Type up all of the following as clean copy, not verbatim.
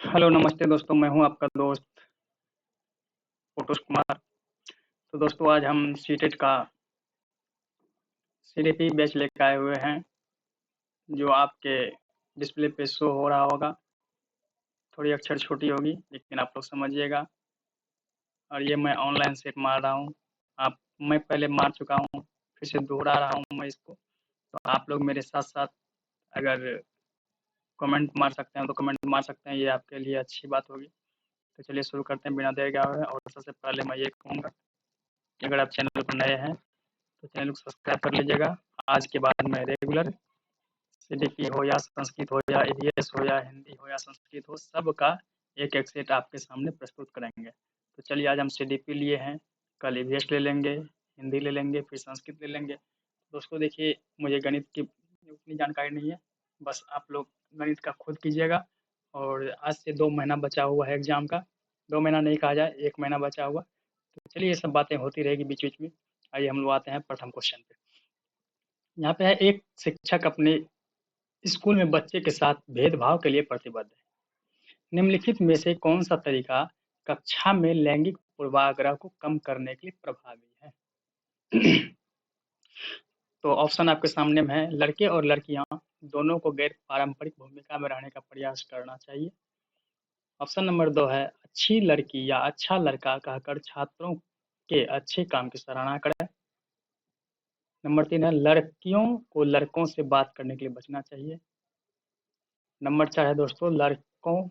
Hello, नमस्ते दोस्तों, मैं हूं आपका दोस्त फोटोस कुमार। तो दोस्तों आज हम सीटेट का सीडीपी बैच लेकर आए हुए हैं, जो आपके डिस्प्ले पे शो हो रहा होगा। थोड़ी अक्षर छोटी होगी लेकिन आप लोग समझिएगा। और ये मैं ऑनलाइन सेट मार रहा हूँ। आप मैं पहले मार चुका हूँ, फिर से दोहरा रहा हूँ मैं इसको। तो आप लोग मेरे साथ साथ अगर कमेंट मार सकते हैं तो कमेंट मार सकते हैं, ये आपके लिए अच्छी बात होगी। तो चलिए शुरू करते हैं बिना देर गए हुए। और सबसे पहले मैं ये कहूँगा कि अगर आप चैनल पर नए हैं तो चैनल को सब्सक्राइब कर लीजिएगा। आज के बाद मैं रेगुलर सीडीपी हो या संस्कृत हो या ईवीएस हो या हिंदी हो या संस्कृत हो, सबका एक एक सेट आपके सामने प्रस्तुत करेंगे। तो चलिए आज हम सीडीपी लिए हैं, कल ईवीएस ले लेंगे, हिंदी ले लेंगे, फिर संस्कृत ले लेंगे। दोस्तों देखिए, मुझे गणित की उतनी जानकारी नहीं है, बस आप लोग गणित का खुद कीजिएगा। और आज से 2 महीना बचा हुआ है एग्जाम का। 2 महीना नहीं कहा जाए, 1 महीना बचा हुआ। तो चलिए ये सब बातें होती रहेगी बीच बीच में। आइए हम लोग आते हैं प्रथम क्वेश्चन पे। यहाँ पे है, एक शिक्षक अपने स्कूल में बच्चे के साथ भेदभाव के लिए प्रतिबद्ध है। निम्नलिखित में से कौन सा तरीका कक्षा में लैंगिक पूर्वाग्रह को कम करने के लिए प्रभावी है? तो ऑप्शन आपके सामने में है। लड़के और लड़कियां दोनों को गैर पारंपरिक भूमिका में रहने का प्रयास करना चाहिए। ऑप्शन नंबर 2 है, अच्छी लड़की या अच्छा लड़का कहकर छात्रों के अच्छे काम की सराहना करें। नंबर 3 है, लड़कियों को लड़कों से बात करने के लिए बचना चाहिए। नंबर 4 है दोस्तों, लड़कों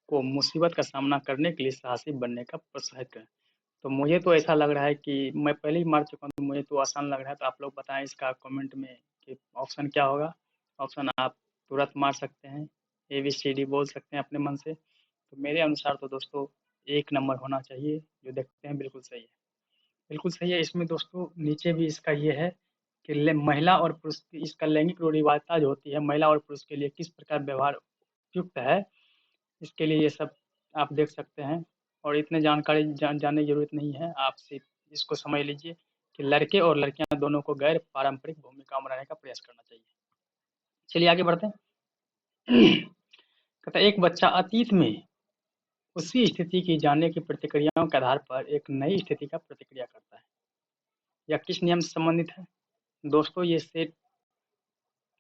को मुसीबत का सामना करने के लिए साहसी बनने का प्रोत्साहित करें। तो मुझे तो ऐसा लग रहा है कि मैं पहले ही मार चुका हूँ, तो मुझे तो आसान लग रहा है। तो आप लोग बताएं इसका कमेंट में कि ऑप्शन क्या होगा। ऑप्शन आप तुरंत मार सकते हैं, ए बी सी डी बोल सकते हैं अपने मन से। तो मेरे अनुसार तो दोस्तों 1 नंबर होना चाहिए, जो देखते हैं बिल्कुल सही है। बिल्कुल सही है। इसमें दोस्तों नीचे भी इसका ये है कि महिला और पुरुष की इसका लैंगिक रूढ़िवादिता जो होती है, महिला और पुरुष के लिए किस प्रकार व्यवहार उपयुक्त है, इसके लिए ये सब आप देख सकते हैं। और इतने जानकारी जानने की जरूरत नहीं है, आप सिर्फ इसको समझ लीजिए कि लड़के और लड़कियां दोनों को गैर पारंपरिक भूमिका में रहने का प्रयास करना चाहिए। चलिए आगे बढ़ते हैं। कहता है, एक बच्चा अतीत में उसी स्थिति की जानने की प्रतिक्रियाओं के आधार पर एक नई स्थिति का प्रतिक्रिया करता है। यह किस नियम से संबंधित है? दोस्तों ये सेट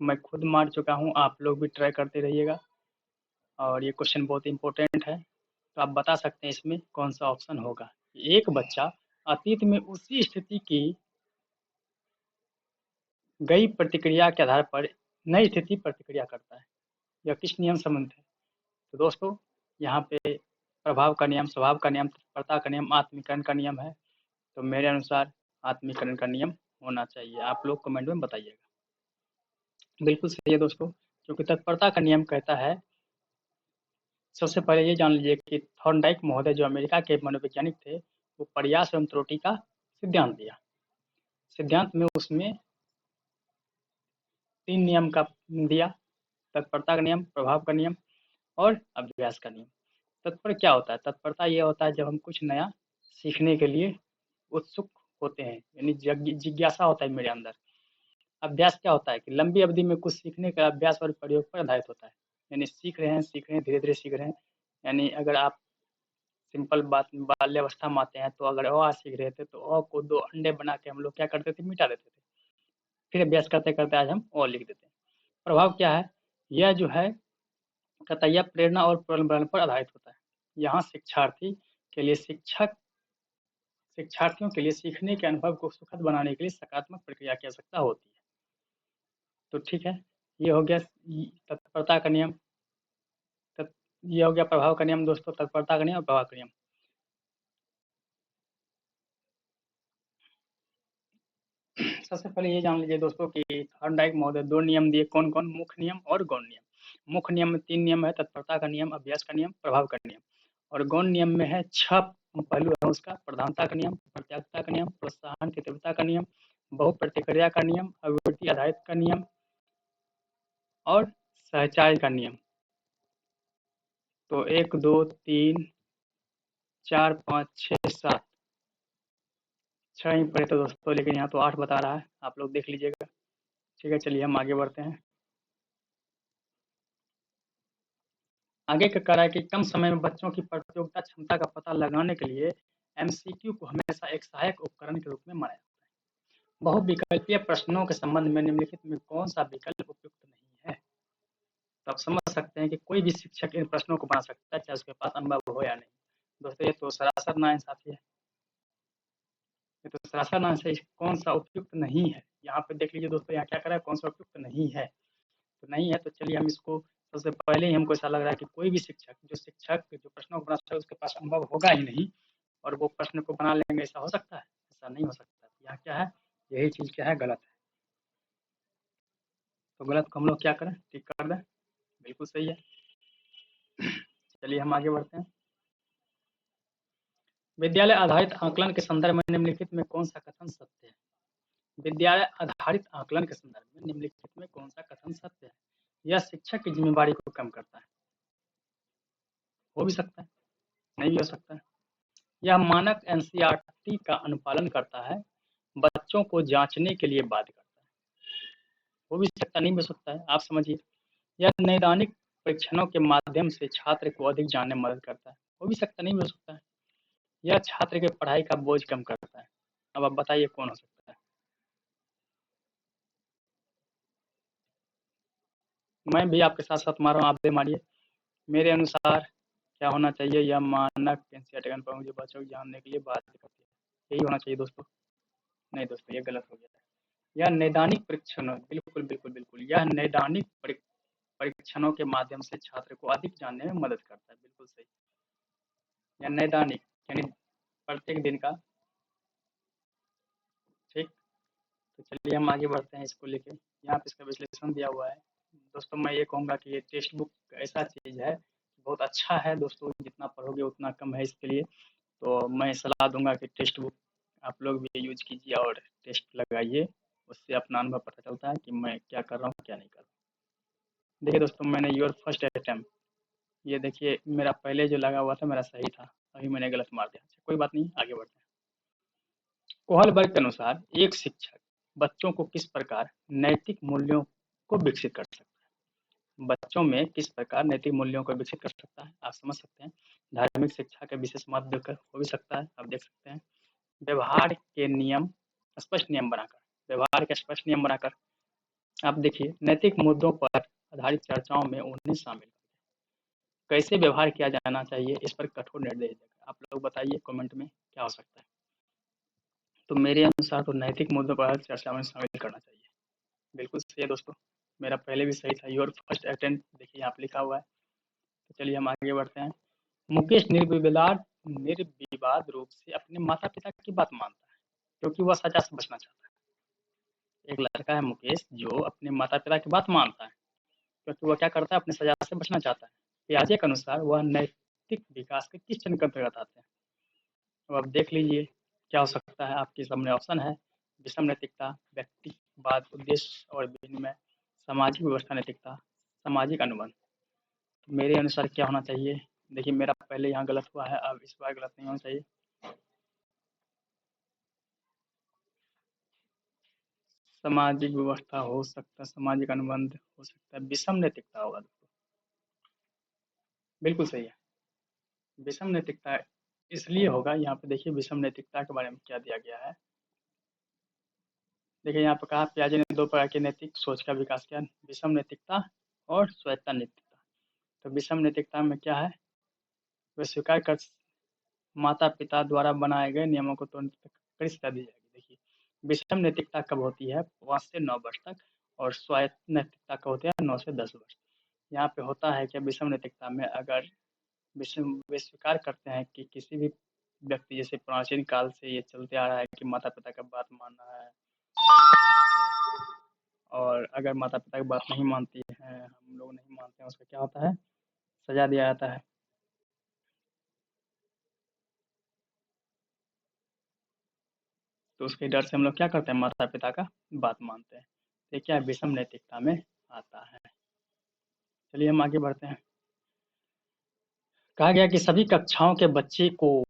मैं खुद मार चुका हूँ, आप लोग भी ट्राई करते रहिएगा। और ये क्वेश्चन बहुत इंपॉर्टेंट है, तो आप बता सकते हैं इसमें कौन सा ऑप्शन होगा। एक बच्चा अतीत में उसी स्थिति की गई प्रतिक्रिया के आधार पर नई स्थिति प्रतिक्रिया करता है। यह किस नियम संबंधित है? तो दोस्तों यहाँ पे प्रभाव का नियम, स्वभाव का नियम, तत्परता का नियम, आत्मीकरण का नियम है। तो मेरे अनुसार आत्मीकरण का नियम होना चाहिए। आप लोग कमेंट में बताइएगा। बिल्कुल सही है दोस्तों, क्योंकि तत्परता का नियम कहता है, सबसे पहले ये जान लीजिए कि थॉर्नडाइक महोदय जो अमेरिका के मनोवैज्ञानिक थे, वो प्रयास एवं त्रुटि का सिद्धांत दिया। सिद्धांत में उसमें 3 नियम का दिया, तत्परता का नियम, प्रभाव का नियम और अभ्यास का नियम। तत्पर क्या होता है? तत्परता ये होता है जब हम कुछ नया सीखने के लिए उत्सुक होते हैं, यानी जिज्ञासा होता है मेरे अंदर। अभ्यास क्या होता है कि लंबी अवधि में कुछ सीखने का अभ्यास और प्रयोग पर आधारित होता है, यानी सीख रहे हैं, धीरे धीरे सीख रहे हैं। यानी अगर आप सिंपल बात बाल्यावस्था में आते हैं, तो अगर अ आ सीख रहे थे तो अ को 2 अंडे बना के हम लोग क्या करते थे, मिटा देते थे। फिर अभ्यास करते करते आज हम अ लिख देते हैं। प्रभाव क्या है? यह जो है कतैया प्रेरणा और प्रबंधन पर आधारित होता है। यहाँ शिक्षार्थी के लिए शिक्षार्थियों के लिए सीखने के अनुभव को सुखद बनाने के लिए सकारात्मक प्रक्रिया की आवश्यकता होती है। तो ठीक है, ये हो गया तत्परता का नियम। ये हो गया प्रभाव का नियम दोस्तों, तत्परता का नियम और प्रभाव का नियम। सबसे पहले ये जान लीजिए दोस्तों कि थॉर्नडाइक महोदय 2 नियम दिए, कौन कौन? मुख्य नियम और गौण नियम। मुख्य नियम में 3 नियम है, तत्परता का नियम, अभ्यास का नियम, प्रभाव का नियम। और गौण नियम में है 6 पहलू है उसका। प्रधानता का नियम, प्रत्यागता का नियम, प्रोत्साहन की तीव्रता का नियम, बहु प्रतिक्रिया का नियम, अभिवृत्ति आधारित का नियम और सहचार्य का नियम। तो 1 2 3 4 5 6 7, 6 ही पढ़े तो दोस्तों, लेकिन यहाँ तो 8 बता रहा है, आप लोग देख लीजिएगा। ठीक है, चलिए हम आगे बढ़ते हैं। आगे का कह रहा है कि कम समय में बच्चों की प्रतियोगिता क्षमता का पता लगाने के लिए एमसीक्यू को हमेशा एक सहायक उपकरण के रूप में माना जाता है। बहुविकल्पीय प्रश्नों के संबंध में निम्नलिखित में कौन सा विकल्प उपयुक्त नहीं है? तो आप समझ सकते हैं कि कोई भी शिक्षक इन प्रश्नों को बना सकता है, चाहे उसके पास अनुभव हो या नहीं। दोस्तों, ये तो सरासर नाइंसाफी है। ये तो सरासर नाइंसाफी, कौन सा उपयुक्त नहीं है? यहाँ पे देख लीजिए दोस्तों, यहाँ क्या करा है, कौन सा उपयुक्त नहीं है। तो नहीं है तो चलिए हम इसको, सबसे पहले ही हमको ऐसा लग रहा है कि कोई भी शिक्षक जो प्रश्नों को बनाता है उसके पास अनुभव होगा ही नहीं, और वो प्रश्न को बना लेंगे, ऐसा हो सकता है? ऐसा नहीं हो सकता। यहाँ क्या है, यही चीज़ क्या है, गलत है। तो गलत को हम लोग क्या करें, ठीक कर दें। बिल्कुल सही है। चलिए हम आगे बढ़ते हैं। विद्यालय आधारित आकलन के संदर्भ में निम्नलिखित में कौन सा कथन सत्य है? विद्यालय आधारित आकलन के संदर्भ में निम्नलिखित में कौन सा कथन सत्य है? यह शिक्षक की जिम्मेदारी को कम करता है। हो भी सकता है, नहीं भी हो सकता है। यह मानक एनसीईआरटी का अनुपालन करता है, बच्चों को जांचने के लिए बाध्य करता है। हो भी सकता, नहीं भी हो सकता है, आप समझिए। यह नैदानिक परीक्षणों के माध्यम से छात्र को अधिक जानने में मदद करता है। हो भी सकता, नहीं भी हो सकता है। यह छात्र के पढ़ाई का बोझ कम करता है। अब आप बताइए कौन हो सकता है? मैं भी आपके साथ साथ मार रहा हूँ, आप भी मारिए। मेरे अनुसार क्या होना चाहिए, यह मानक एनसीईआरटी का अनुपालन जो बच्चों को जानने के लिए बाध्य करती है। यही होना चाहिए दोस्तों। नहीं दोस्तों, ये गलत हो गया है। यह नैदानिक परीक्षण, बिल्कुल बिल्कुल बिल्कुल, यह नैदानिक परीक्षणों के माध्यम से छात्र को अधिक जानने में मदद करता है। बिल्कुल सही। या नैदानिक यानी प्रत्येक दिन का। ठीक। तो चलिए हम आगे बढ़ते हैं इसको लेके। यहाँ पे इसका विश्लेषण दिया हुआ है। दोस्तों, मैं ये कहूँगा कि ये टेक्स्ट बुक ऐसा चीज़ है, बहुत अच्छा है दोस्तों, जितना पढ़ोगे उतना कम है इसके लिए। तो मैं सलाह दूंगा कि टेक्स्ट बुक आप लोग भी यूज कीजिए और टेस्ट लगाइए। उससे अपना अनुभव पता चलता है कि मैं क्या कर रहा हूँ, क्या नहीं कर रहा हूँ। देखिए दोस्तों, मैंने योर फर्स्ट अटेम्प्ट, ये देखिए मेरा पहले जो लगा हुआ था मेरा सही था, अभी मैंने गलत मार दिया। कोई बात नहीं, आगे बढ़ते हैं। कोहलबर्ग के अनुसार एक शिक्षक बच्चों को किस प्रकार नैतिक मूल्यों को विकसित कर सकता है? बच्चों में किस प्रकार नैतिक मूल्यों को विकसित कर सकता है, आप समझ सकते हैं। धार्मिक शिक्षा के विशेष महत्व देकर हो भी सकता है, आप देख सकते हैं। व्यवहार के नियम, स्पष्ट नियम बनाकर, व्यवहार के स्पष्ट नियम बनाकर, आप देखिए नैतिक मुद्दों पर आधारित चर्चाओं में उन्हें शामिल, कैसे व्यवहार किया जाना चाहिए इस पर कठोर निर्देश देकर। आप लोग बताइए कमेंट में क्या हो सकता है। तो मेरे अनुसार तो नैतिक मुद्दों पर चर्चा में शामिल करना चाहिए। बिल्कुल सही है दोस्तों, मेरा पहले भी सही था। योर फर्स्ट अटेम्प्ट, देखिए यहाँ पे लिखा हुआ है। तो चलिए हम आगे बढ़ते हैं। मुकेश निर्विवाद रूप से अपने माता पिता की बात मानता है, क्योंकि वह सजा से बचना चाहता है। एक लड़का है मुकेश, जो अपने माता पिता की बात मानता है, क्योंकि वह क्या करता है, अपनी सजा से बचना चाहता है। पियाजे के अनुसार वह नैतिक विकास के किस चरण के अंतर्गत आते हैं? अब आप देख लीजिए क्या हो सकता है। आपके सामने ऑप्शन है, विषम नैतिकता, व्यक्तिवाद, उद्देश्य और विनिमय, सामाजिक व्यवस्था नैतिकता, सामाजिक अनुबंध। तो मेरे अनुसार क्या होना चाहिए? देखिए मेरा पहले यहाँ गलत हुआ है, अब इस बार गलत नहीं होना चाहिए। सामाजिक व्यवस्था हो सकता है, सामाजिक अनुबंध हो सकता है, विषम नैतिकता होगा दोस्तों। बिल्कुल सही है, विषम नैतिकता इसलिए होगा। यहाँ पे देखिए विषम नैतिकता के बारे में क्या दिया गया है। देखिए यहाँ पे कहा, पियाजे ने दो प्रकार की नैतिक सोच का विकास किया, विषम नैतिकता और स्वायत्ता नैतिकता। तो विषम नैतिकता में क्या है, वे स्वीकार कर माता पिता द्वारा बनाए गए नियमों को तोड़ने तक कड़ी सजा दी जाएगी। देखिए विषम नैतिकता कब होती है, 5 से 9 वर्ष तक, और स्वायत्त नैतिकता कब होती है, 9 से 10 वर्ष। यहाँ पे होता है कि विषम नैतिकता में अगर विषम वे स्वीकार करते हैं कि किसी भी व्यक्ति, जैसे प्राचीन काल से ये चलते आ रहा है कि माता पिता का बात मानना है, और अगर माता पिता की बात नहीं मानती है, हम लोग नहीं मानते हैं, उसका क्या होता है, सजा दिया जाता है। तो उसके डर से हम लोग क्या करते हैं, माता पिता का बात मानते हैं। ये क्या है, विषम नैतिकता में आता है। चलिए हम आगे बढ़ते हैं। कहा गया कि सभी कक्षाओं के बच्चे को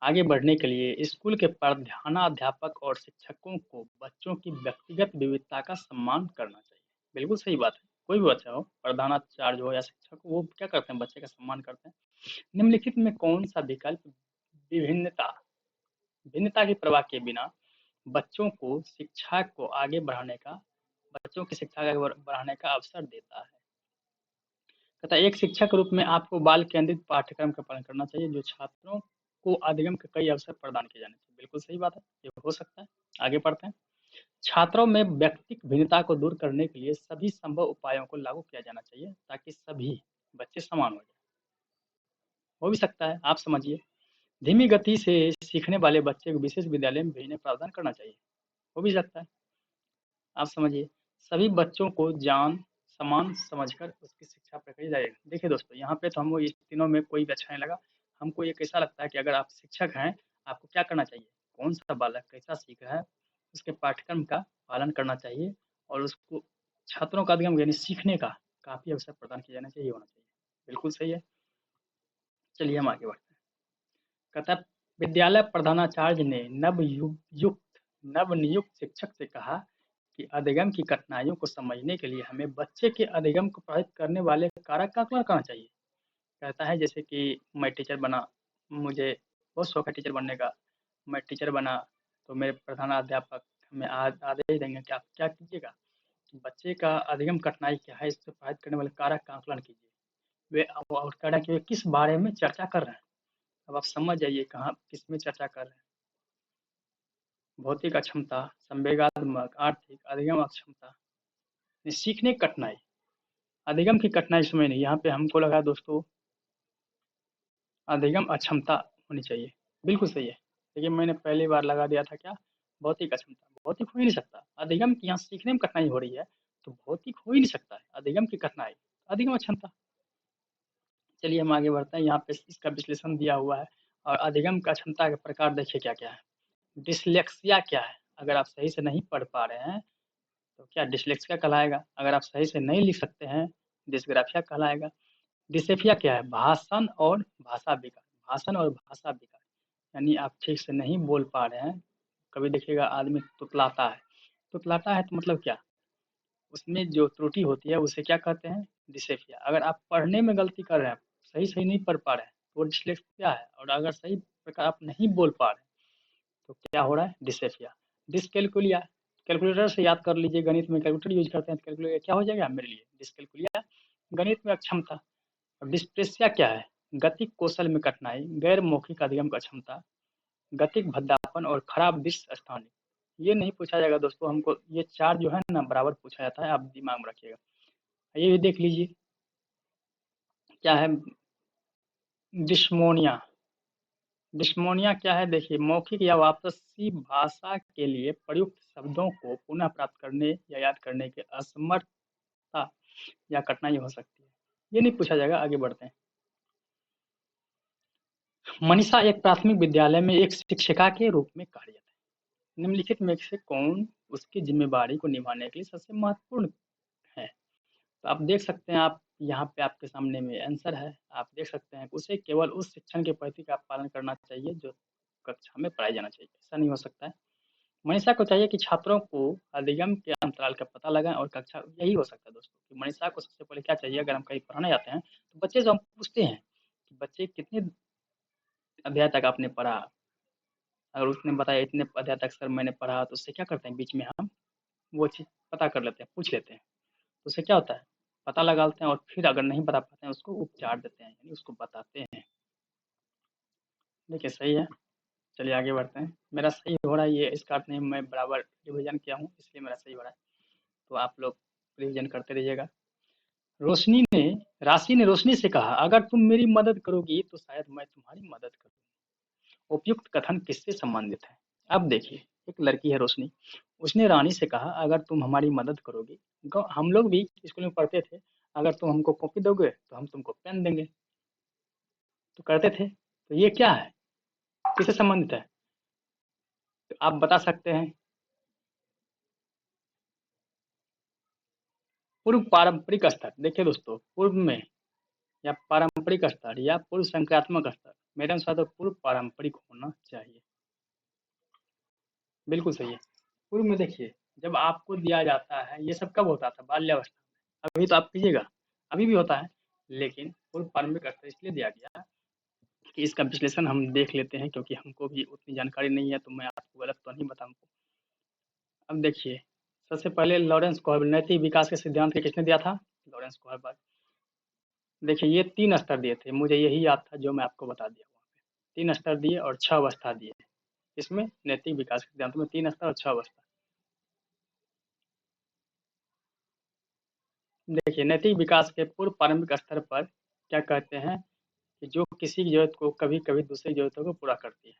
आगे बढ़ने के लिए स्कूल के प्रधानाध्यापक और शिक्षकों को बच्चों की व्यक्तिगत विविधता का सम्मान करना चाहिए। बिल्कुल सही बात है। कोई भी बच्चा हो, प्रधानाचार्य हो या शिक्षक हो, वो क्या करते हैं, बच्चे का सम्मान करते हैं। निम्नलिखित में कौन सा विकल्प विभिन्नता भिन्नता की परवाह किए बिना बच्चों को शिक्षा को आगे बढ़ाने का बच्चों की शिक्षा को आगे बढ़ाने का अवसर देता है? तथा एक शिक्षक के रूप में आपको बाल केंद्रित पाठ्यक्रम का पालन करना चाहिए जो छात्रों को अधिगम के कई अवसर प्रदान किए जाने चाहिए। बिल्कुल सही बात है, ये हो सकता है। आगे बढ़ते हैं। छात्रों में व्यक्तिक भिन्नता को दूर करने के लिए सभी संभव उपायों को लागू किया जाना चाहिए ताकि सभी बच्चे समान हो जाए। हो भी सकता है, आप समझिए। धीमी गति से सीखने वाले बच्चे को विशेष विद्यालय में भेजने का प्रावधान करना चाहिए। हो भी सकता है, आप समझिए। सभी बच्चों को समान समझकर उसकी शिक्षा प्रक्रिया जारी रखें। देखिए दोस्तों, यहाँ पे तो हमको इस तीनों में कोई भी अच्छा नहीं लगा। हमको ये कैसा लगता है कि अगर आप शिक्षक हैं, आपको क्या करना चाहिए, कौन सा बालक कैसा सीख रहा है, उसके पाठ्यक्रम का पालन करना चाहिए और उसको छात्रों का अधिगम यानी सीखने का काफ़ी अवसर प्रदान किया जाना चाहिए, होना चाहिए। बिल्कुल सही है। चलिए हम आगे बढ़ते हैं। कहता है, विद्यालय प्रधानाचार्य ने नवनियुक्त शिक्षक से कहा कि अधिगम की कठिनाइयों को समझने के लिए हमें बच्चे के अधिगम को प्रभावित करने वाले कारक का आकलन करना चाहिए। कहता है जैसे कि मैं टीचर बना, मुझे बहुत शौक है टीचर बनने का। मैं टीचर बना तो मेरे प्रधानाध्यापक हमें आदेश देंगे कि आप क्या कीजिएगा, बच्चे का अधिगम कठिनाई क्या है, इससे प्रभावित करने वाले कारक का आकलन कीजिए। वे और कह रहे हैं कि वे किस बारे में चर्चा कर रहे हैं। अब आप समझ जाइए कहाँ किस में चर्चा कर रहे हैं। भौतिक अक्षमता, संवेगात्मक, आर्थिक, अधिगम अक्षमता, सीखने की कठिनाई, अधिगम की कठिनाई इसमें नहीं। यहाँ पे हमको लगा दोस्तों अधिगम अक्षमता होनी चाहिए। बिल्कुल सही है, लेकिन मैंने पहली बार लगा दिया था क्या, भौतिक अक्षमता। भौतिक हो ही नहीं सकता, अधिगम की यहाँ सीखने में कठिनाई हो रही है तो भौतिक हो ही नहीं सकता है। अधिगम की कठिनाई, अधिगम अक्षमता। चलिए हम आगे बढ़ते हैं। यहाँ पे इसका विश्लेषण दिया हुआ है और अधिगम का क्षमता के प्रकार देखिए क्या क्या है। डिसलेक्सिया क्या है, अगर आप सही से नहीं पढ़ पा रहे हैं तो क्या डिसलेक्सिया कहलाएगा। अगर आप सही से नहीं लिख सकते हैं, डिस्ग्राफिया कहलाएगा। डिसेफिया क्या है, भाषण और भाषा विकार। भाषण और भाषा विकार यानी आप ठीक से नहीं बोल पा रहे हैं। कभी देखिएगा आदमी तुतलाता है, तुतलाता है तो मतलब क्या, उसमें जो त्रुटि होती है उसे क्या कहते हैं, डिसेफिया। अगर आप पढ़ने में गलती कर रहे हैं, सही सही नहीं पढ़ पा रहे हैं तो वो डिसलेक्सिया है। और अगर सही प्रकार आप नहीं बोल पा रहे हैं तो क्या हो रहा है, डिसेफिया। डिसकैलकुलिया, कैलकुलेटर से याद कर लीजिए, गणित में कैलकुलेटर यूज करते हैं तो कैलकुलेटर क्या हो जाएगा मेरे लिए, डिसकैलकुलिया। गणित में अक्षमता। और डिस्प्रेसिया क्या है, गतिक कौशल में कठिनाई, गैर मौखिक अधिगम का क्षमता, गतिक भद्दापन और खराब दृश्य स्थानिक। ये नहीं पूछा जाएगा दोस्तों हमको, ये चार जो है ना बराबर पूछा जाता है, आप दिमाग में रखिएगा। ये भी देख लीजिए क्या है, डिस्मोनिया। डिस्मोनिया क्या है, देखिए मौखिक या वापसी भाषा के लिए प्रयुक्त शब्दों को पुनः प्राप्त करने या याद करने की असमर्थता या कठिनाई हो सकती है। ये नहीं पूछा जाएगा, आगे बढ़ते हैं। मनीषा एक प्राथमिक विद्यालय में एक शिक्षिका के रूप में कार्यरत है। निम्नलिखित में से कौन उसकी जिम्मेदारी को निभाने के लिए सबसे महत्वपूर्ण है। तो आप देख सकते हैं, आप यहाँ पे आपके सामने में आंसर है। आप देख सकते हैं उसे केवल उस शिक्षण के प्रति का पालन करना चाहिए जो कक्षा में पढ़ाया जाना चाहिए। ऐसा नहीं हो सकता है। मनीषा को चाहिए कि छात्रों को अधिगम के अंतराल का पता लगाएं और कक्षा, यही हो सकता है दोस्तों कि मनीषा को सबसे पहले क्या चाहिए, अगर हम कहीं पढ़ाने जाते हैं तो बच्चे से हम पूछते हैं कि बच्चे कितने अध्याय तक आपने पढ़ा। अगर उसने बताया इतने अध्याय तक सर मैंने पढ़ा, तो उससे क्या करते हैं, बीच में हम वो चीज़ पता कर लेते हैं, पूछ लेते हैं। तो उससे क्या होता है, पता लगा लेते हैं और फिर अगर नहीं बता पाते हैं उसको उपचार देते हैं, यानी उसको बताते हैं। देखिए सही है। चलिए आगे बढ़ते हैं। मेरा सही हो रहा है ये, इसका अर्थ नहीं मैं बराबर रिविजन किया हूँ इसलिए मेरा सही हो रहा है। तो आप लोग रिविजन करते रहिएगा। रोशनी ने राशि ने रोशनी से कहा, अगर तुम मेरी मदद करोगी तो शायद मैं तुम्हारी मदद करूँ। उपयुक्त कथन किससे संबंधित है। अब देखिए, एक लड़की है रोशनी, उसने रानी से कहा अगर तुम हमारी मदद करोगी, हम लोग भी स्कूल में पढ़ते थे, अगर तुम हमको कॉपी दोगे तो हम तुमको पेन देंगे, तो करते थे। तो ये क्या है, किससे संबंधित है, तो आप बता सकते हैं। पूर्व पारंपरिक स्तर, देखिए दोस्तों, पूर्व में या पारंपरिक स्तर या पूर्व संक्रियात्मक स्तर, मेरे अनुसार तो पूर्व पारंपरिक होना चाहिए। बिल्कुल सही है। पूर्व में देखिए, जब आपको दिया जाता है, ये सब कब होता था, बाल्यावस्था। अभी तो आप कीजिएगा, अभी भी होता है, लेकिन पूर्व प्रारंभिक स्तर इसलिए दिया गया कि इसका विश्लेषण हम देख लेते हैं, क्योंकि हमको भी उतनी जानकारी नहीं है, तो मैं आपको गलत तो नहीं बताऊंगा। अब देखिए, सबसे पहले लॉरेंस कोहलबर्ग, नैतिक विकास के सिद्धांत के किसने दिया था? Lawrence Kohlberg. देखिए, ये 3 स्तर दिए थे, मुझे यही याद था जो मैं आपको बता दिया वहाँ पे। 3 स्तर दिए और 6 अवस्था दिए। इसमें नैतिक विकास के सिद्धांत में 3 स्तर और 6 अवस्था। देखिए, नैतिक विकास के पूर्व प्रारंभिक स्तर पर क्या कहते हैं कि जो किसी की ज़रूरत को कभी-कभी दूसरी ज़रूरतों को पूरा करती है।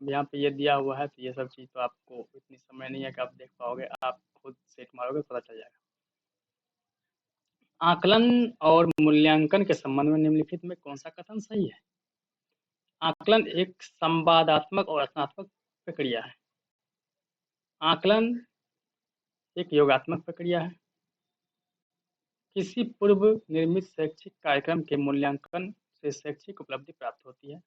अब यहाँ पे ये दिया हुआ है, तो ये सब चीज़ तो आपको इतनी समय नहीं है कि आप देख पाओगे, आप खुद सेट मारोगे तो पता चल जाएगा। आकलन और मूल्यांकन के संबंध में निम्नलिखित में कौन सा कथन सही है? आकलन एक संवादात्मक और रचनात्मक प्रक्रिया है। आकलन एक योगात्मक प्रक्रिया है। किसी पूर्व निर्मित शैक्षिक कार्यक्रम के मूल्यांकन से शैक्षिक उपलब्धि प्राप्त होती है।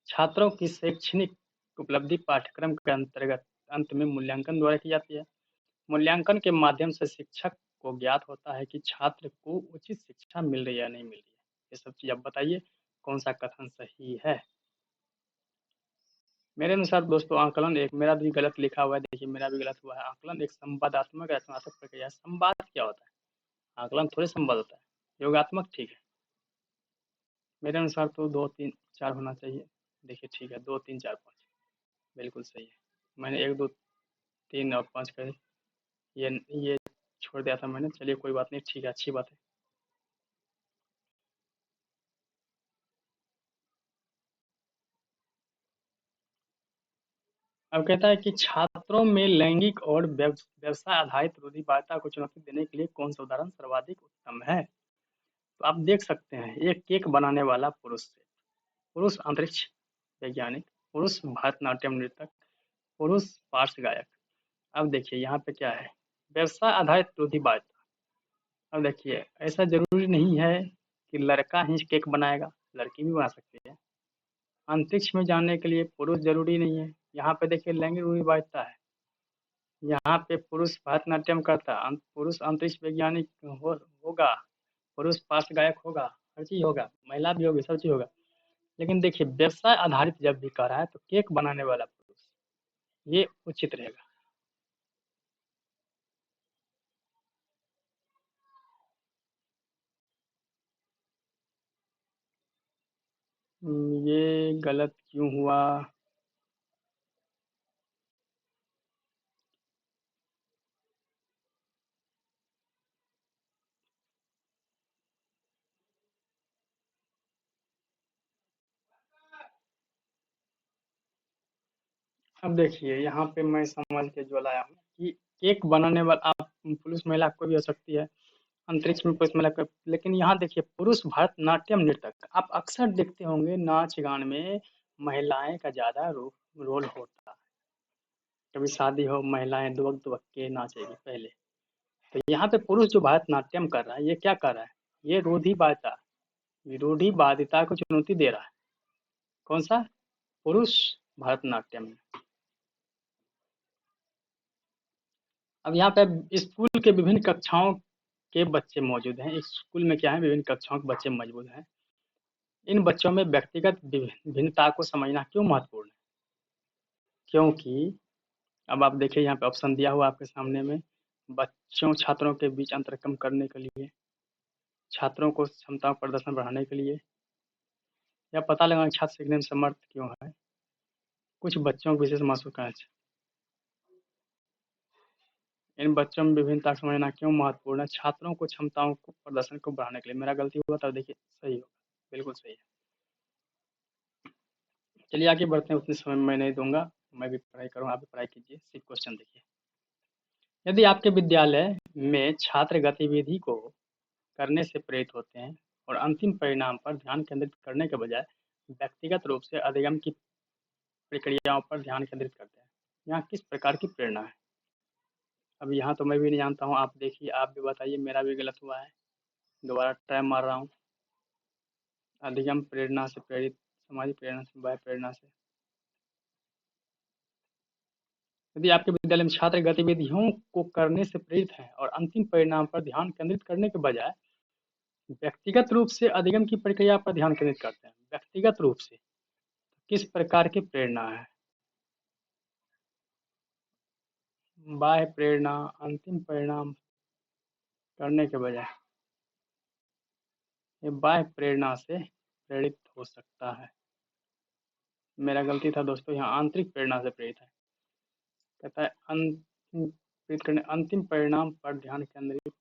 छात्रों की शैक्षणिक उपलब्धि पाठ्यक्रम के अंतर्गत अंत में मूल्यांकन द्वारा की जाती है। मूल्यांकन के माध्यम से शिक्षक को ज्ञात होता है कि छात्र को उचित शिक्षा मिल रही है या नहीं मिल रही है। ये सब चीज़ आप बताइए, कौन सा कथन सही है? मेरे अनुसार दोस्तों, आकलन एक, मेरा भी गलत लिखा हुआ है, देखिए मेरा भी गलत हुआ है। आकलन एक संवादात्मक रचनात्मक प्रक्रिया है। संवाद क्या होता है? आकलन थोड़े संवाद होता है। योगात्मक ठीक है। मेरे अनुसार तो 2 3 4 होना चाहिए। देखिए ठीक है, 2 3 4 5 बिल्कुल सही है। मैंने 1 2 3 और 5 कर ये छोड़ दिया था मैंने। चलिए कोई बात नहीं, ठीक है, अच्छी बात है। अब कहता है कि छात्रों में लैंगिक और व्यवसाय आधारित रूढ़िवादिता को चुनौती देने के लिए कौन सा उदाहरण सर्वाधिक उत्तम है? तो आप देख सकते हैं, एक केक बनाने वाला पुरुष है, पुरुष अंतरिक्ष वैज्ञानिक, पुरुष भरतनाट्यम नृतक, पुरुष पार्श्व गायक। अब देखिए यहाँ पे क्या है, व्यवसाय आधारित रूढ़िवादिता। अब देखिए, ऐसा जरूरी नहीं है कि लड़का ही केक बनाएगा, लड़की भी बना सकती है। अंतरिक्ष में जाने के लिए पुरुष जरूरी नहीं है। यहाँ पे देखिए लैंगिक रूढ़िवादिता है। यहाँ पे पुरुष भरतनाट्यम करता, पुरुष अंतरिक्ष वैज्ञानिक होगा, पुरुष पार्श्व गायक होगा, हर चीज होगा, महिला भी होगी, सब चीज होगा। लेकिन देखिए, व्यवसाय आधारित जब भी कर रहा है तो केक बनाने वाला पुरुष, ये उचित रहेगा। ये गलत क्यों हुआ? अब देखिए, यहाँ पे मैं समझ के जो लाया हूँ कि केक बनाने वाला आप पुरुष महिला कोई भी हो सकती है, अंतरिक्ष में पुरुष महिला लेकिन यहाँ देखिए, पुरुष भरतनाट्यम नृतक, आप अक्सर देखते होंगे नाच गान में महिलाएं का ज्यादा रोल होता है। कभी शादी हो, महिलाएं दुबक दुबक के नाचेगी पहले। तो यहाँ पे पुरुष जो भरतनाट्यम कर रहा है, ये क्या कर रहा है? ये रूढ़िवादिता को चुनौती दे रहा है। कौन सा? पुरुष भरतनाट्यम में। अब यहाँ पे स्कूल के विभिन्न कक्षाओं के बच्चे मौजूद हैं। इस स्कूल में क्या है, विभिन्न कक्षाओं के बच्चे मौजूद हैं। इन बच्चों में व्यक्तिगत भिन्नता को समझना क्यों महत्वपूर्ण है? क्योंकि अब आप देखिए, यहाँ पे ऑप्शन दिया हुआ आपके सामने में, बच्चों छात्रों के बीच अंतर कम करने के लिए, छात्रों को क्षमता प्रदर्शन बढ़ाने के लिए, या पता लगाना छात्र सीखने में समर्थ क्यों है, कुछ बच्चों को विशेष महसूस करना चाहिए। इन बच्चों में विभिन्नता को समझना क्यों महत्वपूर्ण है? छात्रों को क्षमताओं को प्रदर्शन को बढ़ाने के लिए। मेरा गलती हुआ था, देखिए सही होगा, बिल्कुल सही है। चलिए आगे बढ़ते हैं, उतने समय मैं नहीं दूंगा, मैं भी पढ़ाई करूँ, आप भी पढ़ाई कीजिए। सिर्फ क्वेश्चन देखिए, यदि आपके विद्यालय में छात्र गतिविधि को करने से प्रेरित होते हैं और अंतिम परिणाम पर ध्यान केंद्रित करने के बजाय व्यक्तिगत रूप से अधिगम की प्रक्रियाओं पर ध्यान केंद्रित करते हैं, यहाँ किस प्रकार की प्रेरणा है? अब यहाँ तो मैं भी नहीं जानता हूँ, आप देखिए, आप भी बताइए, मेरा भी गलत हुआ है, दोबारा ट्राई मार रहा हूँ। अधिगम प्रेरणा से प्रेरित, सामाजिक प्रेरणा से, बाह्य प्रेरणा से। यदि आपके विद्यालय में छात्र गतिविधियों को करने से प्रेरित हैं और अंतिम परिणाम पर ध्यान केंद्रित करने के बजाय व्यक्तिगत रूप से अधिगम की प्रक्रिया पर ध्यान केंद्रित करते हैं, व्यक्तिगत रूप से किस प्रकार की प्रेरणा है? बाह्य प्रेरणा अंतिम परिणाम करने के बजाय ये बाह्य प्रेरणा से प्रेरित हो सकता है। मेरा गलती था दोस्तों, यहाँ आंतरिक प्रेरणा से प्रेरित है। कहता है प्रेरित करने अंतिम परिणाम पर ध्यान केंद्रित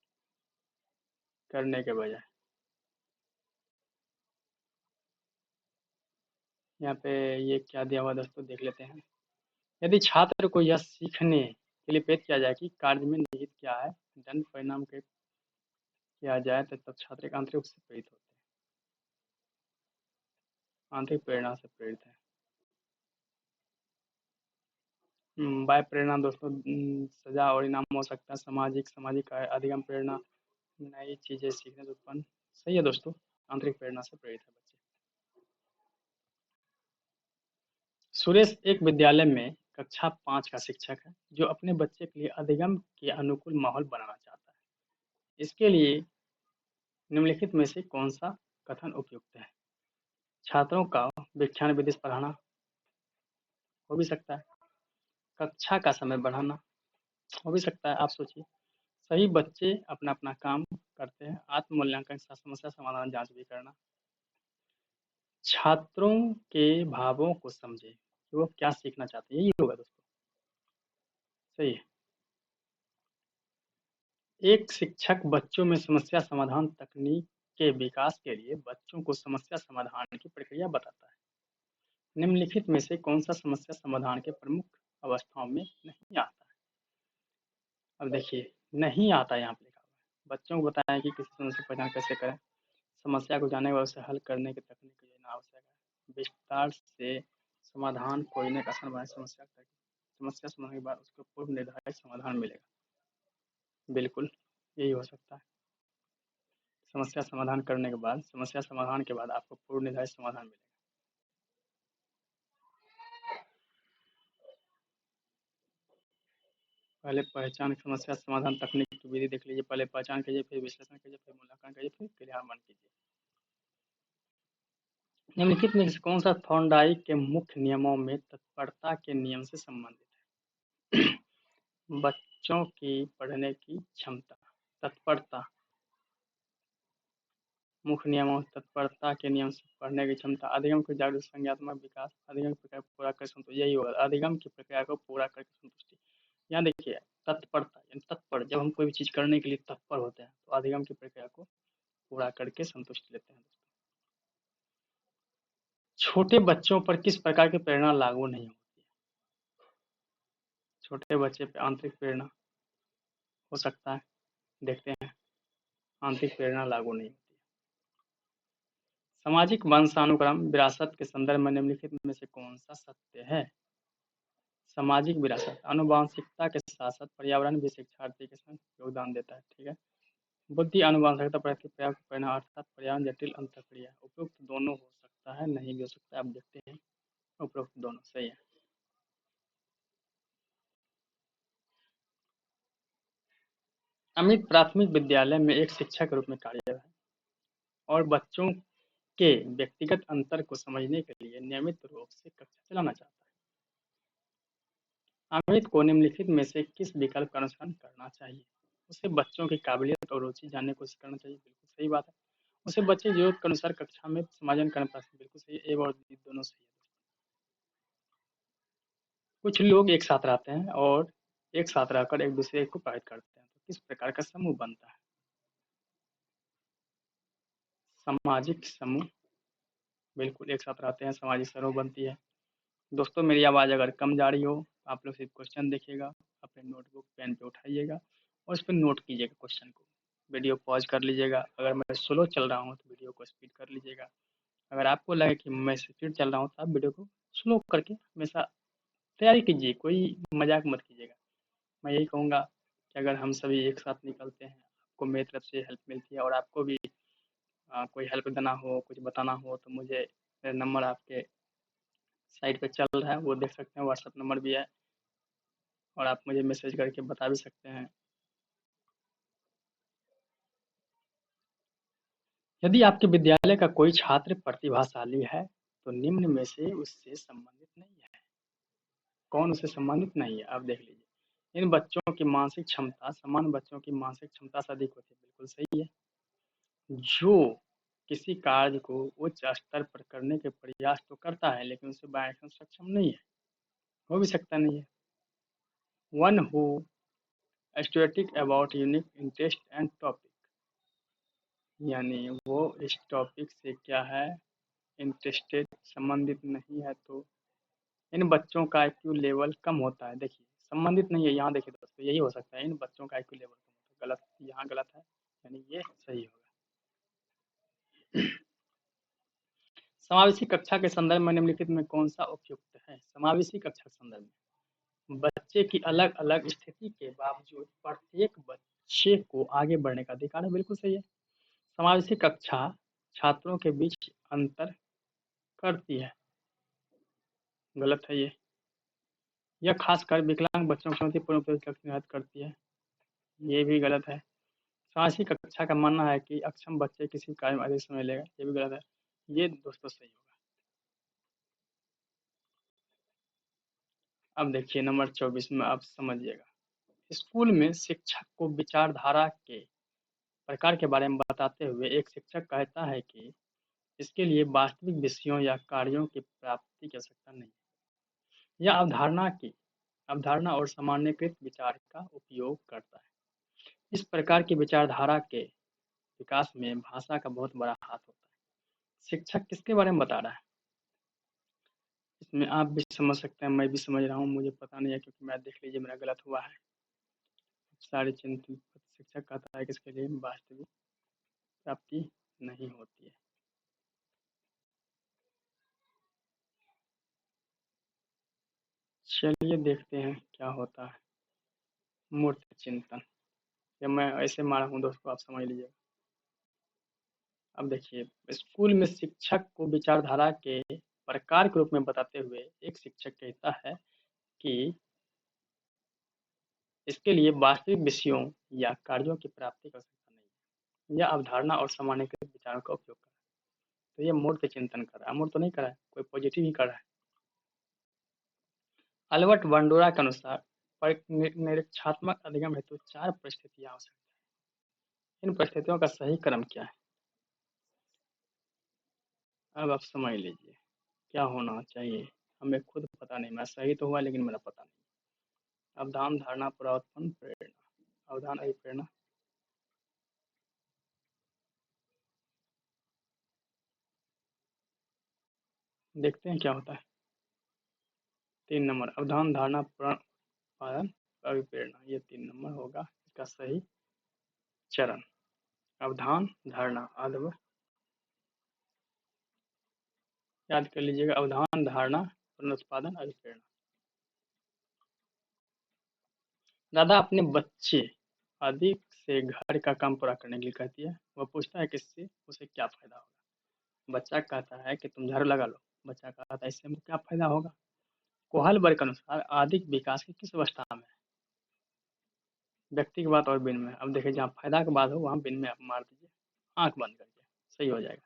करने के बजाय। यहाँ पे ये क्या दिया हुआ दोस्तों, देख लेते हैं। यदि छात्र को यह सीखने के लिए प्रेरित किया जाए कि कार्य में निहित क्या है, दंड परिणाम के किया जाए तो तब छात्र एक आंतरिक रूप से प्रेरित होते हैं, आंतरिक प्रेरणा से प्रेरित है। बाह्य प्रेरणा दोस्तों सजा और इनाम हो सकता है, सामाजिक सामाजिक अधिगम प्रेरणा नई चीजें सीखने से उत्पन्न। सही है दोस्तों, आंतरिक प्रेरणा से प्रेरित है बच्चे। सुरेश एक विद्यालय में कक्षा 5 का शिक्षक है जो अपने बच्चे के लिए अधिगम के अनुकूल माहौल बनाना चाहता है। इसके लिए निम्नलिखित में से कौन सा कथन उपयुक्त है? छात्रों का व्याख्यान विधि से पढ़ाना, हो भी सकता है। कक्षा का समय बढ़ाना, हो भी सकता है। आप सोचिए, सही बच्चे अपना अपना काम करते हैं, आत्म मूल्यांकन के साथ समस्या समाधान जांच भी करना, छात्रों के भावों को समझे कि वो क्या सीखना चाहते हैं, यही होगा दोस्तों। सही है। एक शिक्षक बच्चों में समस्या समाधान तकनीक के विकास के लिए बच्चों को समस्या समाधान की प्रक्रिया बताता है। निम्नलिखित में से कौन सा समस्या समाधान के प्रमुख अवस्थाओं में नहीं आता है? अब देखिए, नहीं आता यहाँ पे लिखा हुआ है। बच्चों को बताएं कि किसी समस्या की पहचान कैसे करें, समस्या को जानने व उसे हल करने की तकनीक की योजना आवश्यक है, विस्तार से समाधान खोजने का आसान बनाए, समस्या समाधान के बाद उसको पूर्व निर्धारित समाधान मिलेगा। बिल्कुल यही हो सकता है। समस्या समाधान करने के बाद, समस्या समाधान के बाद आपको पूर्व निर्धारित समाधान मिलेगा। पहले पहचान समस्या समाधान तकनीक की विधि देख लीजिए। पहले पहचान कीजिए, फिर विश्लेषण कीजिए, फिर मूल्यांकन कीजिए, फिर क्रियान्वयन कीजिए। निम्नलिखित में से कौन सा थॉर्नडाइक के मुख्य नियमों में तत्परता के नियम से संबंधित है? बच्चों की पढ़ने की क्षमता, तत्परता, मुख्य नियमों तत्परता के नियम से पढ़ने की क्षमता, अधिगम की जागरूक संज्ञात्मक विकास, अधिगम की प्रक्रिया पूरा कर संतुष्टि, यही होगा। अधिगम की प्रक्रिया को पूरा करके संतुष्टि। यहाँ देखिए, तत्परता यानी तत्पर, जब हम कोई भी चीज करने के लिए तत्पर होते हैं तो अधिगम की प्रक्रिया को पूरा करके संतुष्टि लेते हैं। छोटे बच्चों पर किस प्रकार की प्रेरणा लागू नहीं होती है? छोटे बच्चे पे आंतरिक प्रेरणा हो सकता है, देखते हैं। आंतरिक प्रेरणा लागू नहीं होती है। सामाजिक वंशानुक्रम विरासत के संदर्भ में निम्नलिखित में से कौन सा सत्य है? सामाजिक विरासत आनुवंशिकता के साथ साथ पर्यावरण भी शिक्षार्थी के संग योगदान देता है। ठीक है। बुद्धि आनुवंशिकता प्रक्रिया परिणाम अर्थात पर्यावरण जटिल अंतःक्रिया, उपयुक्त दोनों हो सकता है, नहीं भी हो सकता है। आप देखते हैं, उपयुक्त दोनों सही है। अमित प्राथमिक विद्यालय में एक शिक्षक के रूप में कार्यरत है और बच्चों के व्यक्तिगत अंतर को समझने के लिए नियमित रूप से कक्षा चलाना चाहता है। अमित को निम्नलिखित में से किस विकल्प का अनुसरण करना चाहिए? उसे बच्चों की काबिलियत और रुचि जानने की कोशिश करना चाहिए, बिल्कुल सही बात है। उसे बच्चे की जरूरत के अनुसार कक्षा में समायोजन करना पड़ता है, बिल्कुल सही। ए और बी दोनों सही है। कुछ लोग एक साथ रहते हैं और एक साथ रहकर एक दूसरे को प्रभावित करते हैं, तो किस प्रकार का समूह बनता है? सामाजिक समूह, बिल्कुल एक साथ रहते हैं, सामाजिक समूह बनती है। दोस्तों मेरी आवाज़ अगर कम जा रही हो, आप लोग सिर्फ क्वेश्चन देखिएगा, अपने नोटबुक पेन पे उठाइएगा और उस पर नोट कीजिएगा क्वेश्चन को। वीडियो पॉज कर लीजिएगा। अगर मैं स्लो चल रहा हूँ तो वीडियो को स्पीड कर लीजिएगा। अगर आपको लगे कि मैं स्पीड चल रहा हूँ तो आप वीडियो को स्लो करके हमेशा तैयारी कीजिए, कोई मजाक मत कीजिएगा। मैं यही कहूँगा कि अगर हम सभी एक साथ निकलते हैं, आपको मेरी तरफ से हेल्प मिलती है और आपको भी कोई हेल्प देना हो, कुछ बताना हो तो मुझे, मेरा नंबर आपके साइड पे चल रहा है, वो देख सकते हैं, व्हाट्सअप नंबर भी है। और आप मुझे मैसेज करके बता भी सकते हैं। यदि आपके विद्यालय का कोई छात्र प्रतिभाशाली है, तो निम्न में से उससे संबंधित नहीं है। कौन उससे संबंधित नहीं है? आप देख लीजिए। इन बच्चों की मानसिक क्षमता सामान्य बच्चों की मानसिक क्षमता से अधिक होती है। बिल्कुल सही है। जो किसी कार्य को उच्च स्तर पर करने के प्रयास तो करता है, लेकिन उसे बनाने सक्षम नहीं है, हो भी सकता नहीं है। One who static about unique interest and topic, यानी वो इस टॉपिक से क्या है, इंटरेस्टेड, संबंधित नहीं है, तो इन बच्चों का आईक्यू लेवल कम होता है। देखिए, संबंधित नहीं है, यहाँ देखिए दोस्तों, यही हो सकता है, इन बच्चों का आईक्यू लेवल कम होता है। गलत, यहाँ गलत है, यानी ये सही होगा। समावेशी कक्षा के संदर्भ में निम्नलिखित में कौन सा उपयुक्त है? समावेशी कक्षा के संदर्भ में बच्चे की अलग अलग स्थिति के बावजूद प्रत्येक बच्चे को आगे बढ़ने का अधिकार है। बिल्कुल सही है। समावेशी कक्षा छात्रों के बीच अंतर करती है। गलत है ये। यह खासकर विकलांग बच्चों की चुनौतीपूर्ण उपयोग की निर्धारित करती है। ये भी गलत है। समावेशी कक्षा का मानना है कि अक्षम बच्चे किसी कार्य में अधिक समय लेगा। ये भी गलत है। ये दोस्तों सही होगा। अब देखिए नंबर 24 में, आप समझिएगा। स्कूल में शिक्षक को विचारधारा के प्रकार के बारे में बताते हुए एक शिक्षक कहता है कि इसके लिए वास्तविक विषयों या कार्यों की प्राप्ति की आवश्यकता नहीं है। यह अवधारणा और सामान्यकृत विचार का उपयोग करता है। इस प्रकार की विचारधारा के विकास में भाषा का बहुत बड़ा हाथ होता है। शिक्षक किसके बारे में बता रहा है? इसमें आप भी समझ सकते हैं, मैं भी समझ रहा हूँ, मुझे पता नहीं है क्योंकि मैं, देख लीजिए, मेरा गलत हुआ है। सारे चिंतित शिक्षक कहता है कि इसके लिए वास्तविक प्राप्ति नहीं होती है। चलिए देखते हैं क्या होता है। मूर्त चिंतन, ये मैं ऐसे मारा हूँ दोस्तों, आप समझ लीजिए। अब देखिए, स्कूल में शिक्षक को विचारधारा के प्रकार के रूप में बताते हुए एक शिक्षक कहता है कि इसके लिए वास्तविक विषयों या कार्यों की प्राप्ति की आवश्यकता नहीं है। यह अवधारणा और सामान्यकृत विचारों का उपयोग कर रहा है। तो ये मूर्त चिंतन कर रहा है, मूर्त तो नहीं कर रहा है, कोई पॉजिटिव ही कर रहा है। अल्बर्ट बंडोरा के अनुसार निरीक्षात्मक अधिगम हेतु 4 परिस्थितियां आवश्यक हैं। इन परिस्थितियों का सही क्रम क्या है? अब आप समझ लीजिए क्या होना चाहिए। हमें खुद पता नहीं, मैं सही तो हुआ लेकिन मेरा पता नहीं। अवधान, धारणा, पुरातन, प्रेरणा। अवधान, अभिप्रेरणा। देखते हैं क्या होता है। 3 नंबर, अवधान, धारणा, पुनरुत्पादन, अभिप्रेरणा, ये 3 नंबर होगा इसका सही चरण। अवधान, धारणा, अदब, याद कर लीजिएगा, अवधान, धारणा, पुनरुत्पादन, अभिप्रेरणा। दादा अपने बच्चे अधिक से घर का काम पूरा करने के लिए कहती है। वह पूछता है किससे, उसे क्या फायदा होगा? बच्चा कहता है कि तुम झाड़ू लगा लो। बच्चा कहता है इससे हमको क्या फायदा होगा? कोहल वर्ग के अनुसार आर्थिक विकास की किस अवस्था में है? व्यक्ति की बात और बिन में। अब देखिए, जहाँ फायदा की बात हो वहाँ बिन में आप मार दीजिए, आंख बंद करके, सही हो जाएगा।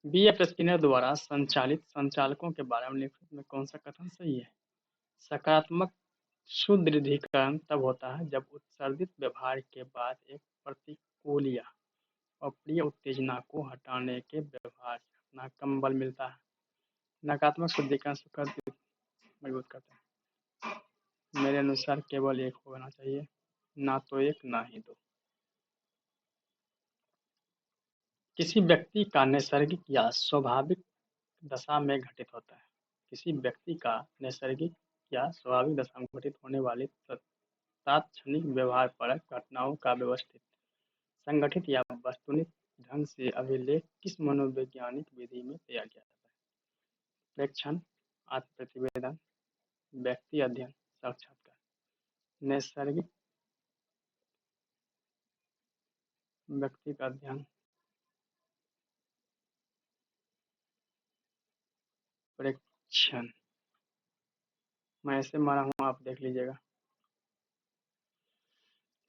B.F. स्किनर द्वारा संचालित संचालकों के बारे में लिखित में कौन सा कथन सही है? सकारात्मक सुदृढ़ीकरण तब होता है जब उत्सर्जित व्यवहार के बाद एक प्रतिकूल या अप्रिय उत्तेजना को हटाने के व्यवहार से अपना कम बल मिलता है। नकारात्मक शुद्धिकरण सुखद मजबूत करते हैं। मेरे अनुसार केवल एक होना चाहिए, ना तो एक ना ही दो। किसी व्यक्ति का नैसर्गिक या स्वाभाविक दशा में घटित होता है। किसी व्यक्ति का नैसर्गिक या स्वाभाविक दशा में घटित होने वाली तात्क्षणिक व्यवहार परक घटनाओं का व्यवस्थित, संगठित या वस्तुनिष्ठ ढंग से अभिलेख किस मनोवैज्ञानिक विधि में किया गया जाता है? प्रेक्षण, आत्मप्रतिवेदन, व्यक्ति अध्ययन, साक्षात्कार। नैसर्गिक व्यक्ति का अध्ययन, प्रेक्षण। मैं ऐसे मारा हूँ, आप देख लीजिएगा।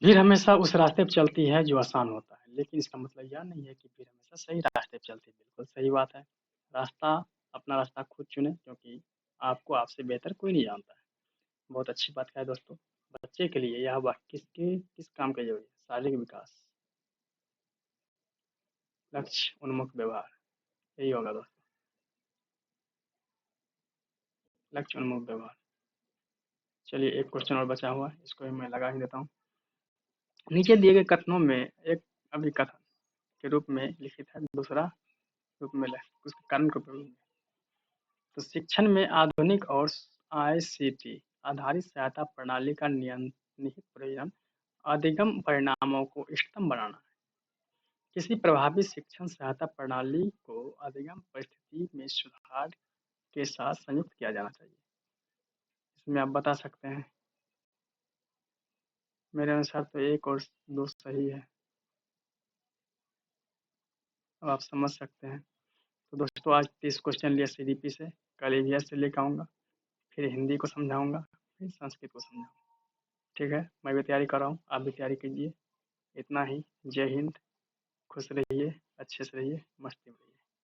भीड़ हमेशा उस रास्ते पे चलती है जो आसान होता है, लेकिन इसका मतलब यह नहीं है कि भीड़ हमेशा सही रास्ते पे चलती है। बिल्कुल सही बात है। रास्ता अपना रास्ता खुद चुनें, क्योंकि आपको आपसे बेहतर कोई नहीं जानता है। बहुत अच्छी बात है दोस्तों। बच्चे के लिए यह वाक्य किस काम के जरूरी है? शारीरिक विकास, लक्ष्य उन्मुख व्यवहार, यही होगा दोस्तों। लक्ष्य उन्मुख व्यवहार। चलिए एक क्वेश्चन और बचा हुआ है, इसको भी मैं लगा ही देता हूँ। नीचे दिए गए कथनों में एक अभिकथन के रूप में लिखित है, दूसरा रूप में उसके कारण को प्रयोग। तो शिक्षण में आधुनिक और आईसीटी आधारित सहायता प्रणाली का निहित प्रयोजन अधिगम परिणामों को इष्टतम बनाना है। किसी प्रभावी शिक्षण सहायता प्रणाली को अधिगम परिस्थिति में सुधार के साथ संयुक्त किया जाना चाहिए। इसमें आप बता सकते हैं। मेरे अनुसार तो एक और दो सही है, अब आप समझ सकते हैं। तो दोस्तों आज 30 क्वेश्चन लिए सीडीपी से, कल ईवीएस से लेकर आऊँगा, फिर हिंदी को समझाऊंगा, फिर संस्कृत को समझाऊंगा। ठीक है, मैं भी तैयारी कर रहा हूँ, आप भी तैयारी कीजिए। इतना ही। जय हिंद। खुश रहिए, अच्छे से रहिए, मस्ती में रहिए।